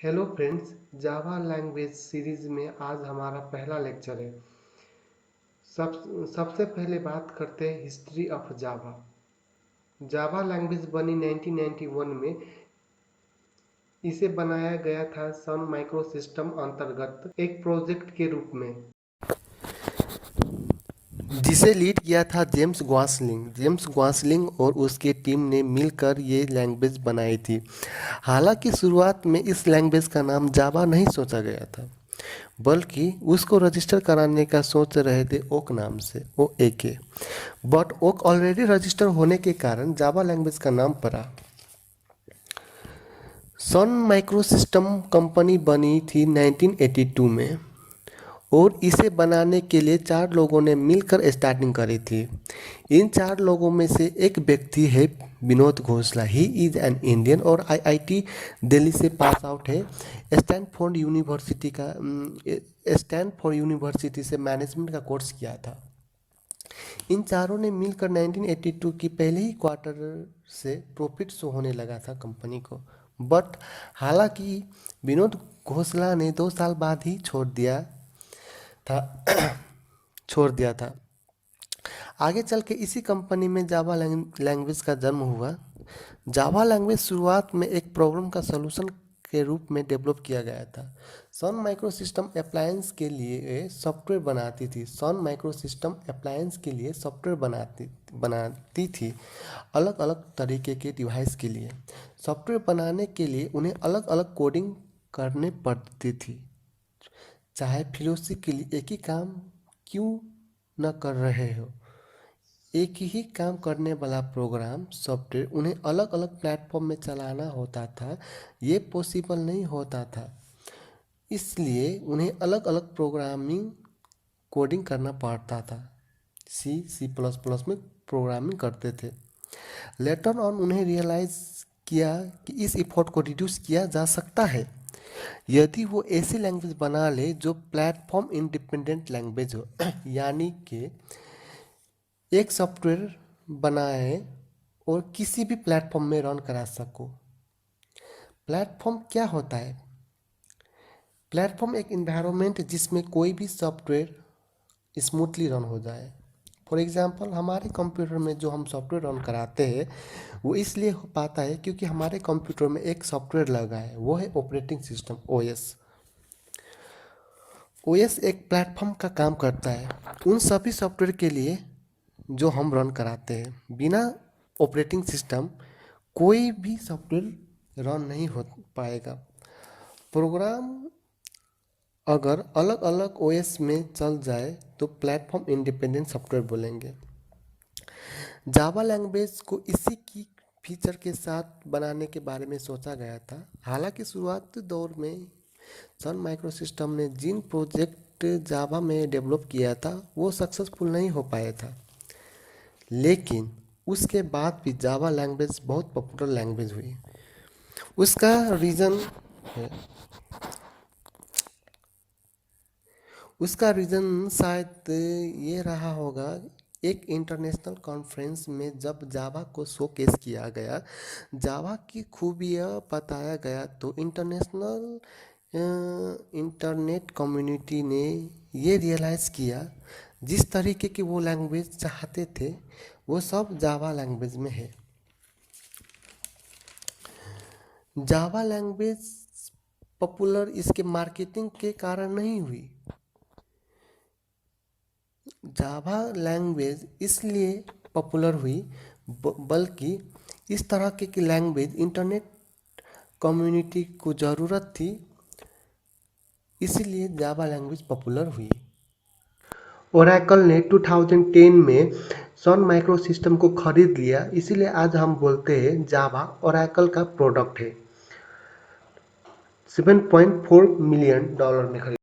Hello friends, Java language series में आज हमारा पहला लेक्चर है। सबसे पहले बात करते हैं history of Java. Java language बनी 1991 में। इसे बनाया गया था सन माइक्रोसिस्टम अंतर्गत एक प्रोजेक्ट के रूप में, जिसे लीड किया था जेम्स ग्वासलिंग और उसके टीम ने मिलकर ये लैंग्वेज बनाई थी। हालांकि शुरुआत में इस लैंग्वेज का नाम जावा नहीं सोचा गया था, बल्कि उसको रजिस्टर कराने का सोच रहे थे ओक नाम से, OAK। But oak already register होने के कारण जावा लैंग्वेज का नाम पड़ा। सन माइक्रोसिस्टम कंपनी बनी थी 1982 में और इसे बनाने के लिए 4 लोगों ने मिलकर स्टार्टिंग करी थी। इन 4 लोगों में से एक व्यक्ति है Vinod Khosla. He is an Indian और IIT दिल्ली से पास आउट है। स्टैनफोर्ड यूनिवर्सिटी से मैनेजमेंट का कोर्स किया था। इन चारों ने मिलकर 1982 की पहले ही क्वार्टर से प्रॉफिट शो होने लगा था कंपनी को। बट हालांकि विनोद घोषला ने 2 साल बाद ही छोड़ दिया था। आगे चल के इसी कंपनी में जावा लैंग्वेज का जन्म हुआ। जावा लैंग्वेज शुरुआत में एक प्रॉब्लम का सलूशन के रूप में डेवलप किया गया था। सन माइक्रोसिस्टम अप्लायंस के लिए सॉफ्टवेयर बनाती थी अलग अलग तरीके के डिवाइस के लिए। सॉफ्टवेयर बनाने के लिए उन्हें अलग अलग कोडिंग करने पड़ती थी। चाहे फिलोसी के लिए एक ही काम क्यों न कर रहे हो, एक ही काम करने वाला प्रोग्राम सॉफ्टवेयर उन्हें अलग अलग प्लेटफॉर्म में चलाना होता था। ये पॉसिबल नहीं होता था, इसलिए उन्हें अलग अलग प्रोग्रामिंग कोडिंग करना पड़ता था। C++ में प्रोग्रामिंग करते थे। लेटर ऑन उन्हें रियलाइज़ किया कि इस इफोर्ट को रिड्यूस किया जा सकता है यदि वो ऐसी लैंग्वेज बना ले जो प्लेटफॉर्म इंडिपेंडेंट लैंग्वेज हो, यानी कि एक सॉफ्टवेयर बनाए और किसी भी प्लेटफॉर्म में रन करा सको। प्लेटफॉर्म क्या होता है? प्लेटफॉर्म एक इन्वायरमेंट जिसमें कोई भी सॉफ्टवेयर स्मूथली रन हो जाए। फॉर एग्जांपल, हमारे कंप्यूटर में जो हम सॉफ्टवेयर रन कराते हैं वो इसलिए हो पाता है क्योंकि हमारे कंप्यूटर में एक सॉफ्टवेयर लगा है, वो है ऑपरेटिंग सिस्टम, OS। OS एक प्लेटफॉर्म का काम करता है उन सभी सॉफ्टवेयर के लिए जो हम रन कराते हैं। बिना ऑपरेटिंग सिस्टम कोई भी सॉफ्टवेयर रन नहीं हो पाएगा। प्रोग्राम अगर अलग अलग OS में चल जाए तो प्लेटफॉर्म इंडिपेंडेंट सॉफ्टवेयर बोलेंगे। जावा लैंग्वेज को इसी की फीचर के साथ बनाने के बारे में सोचा गया था। हालांकि शुरुआती दौर में सन माइक्रोसिस्टम ने जिन प्रोजेक्ट जावा में डेवलप किया था वो सक्सेसफुल नहीं हो पाया था, लेकिन उसके बाद भी जावा लैंग्वेज बहुत पॉपुलर लैंग्वेज हुई। उसका रीज़न शायद ये रहा होगा। एक इंटरनेशनल कॉन्फ्रेंस में जब जावा को शोकेस किया गया, जावा की खूबियाँ बताया गया, तो इंटरनेट कम्युनिटी ने ये रियलाइज़ किया जिस तरीके की वो लैंग्वेज चाहते थे वो सब जावा लैंग्वेज में है। जावा लैंग्वेज पॉपुलर इसके मार्केटिंग के कारण नहीं हुई। जावा लैंग्वेज इसलिए पॉपुलर हुई बल्कि इस तरह की लैंग्वेज इंटरनेट कम्युनिटी को ज़रूरत थी, इसलिए जावा लैंग्वेज पॉपुलर हुई। ओरेकल ने 2010 में सन माइक्रोसिस्टम को खरीद लिया, इसीलिए आज हम बोलते हैं जावा ओरेकल का प्रोडक्ट है। $7.4 मिलियन में खरीदा।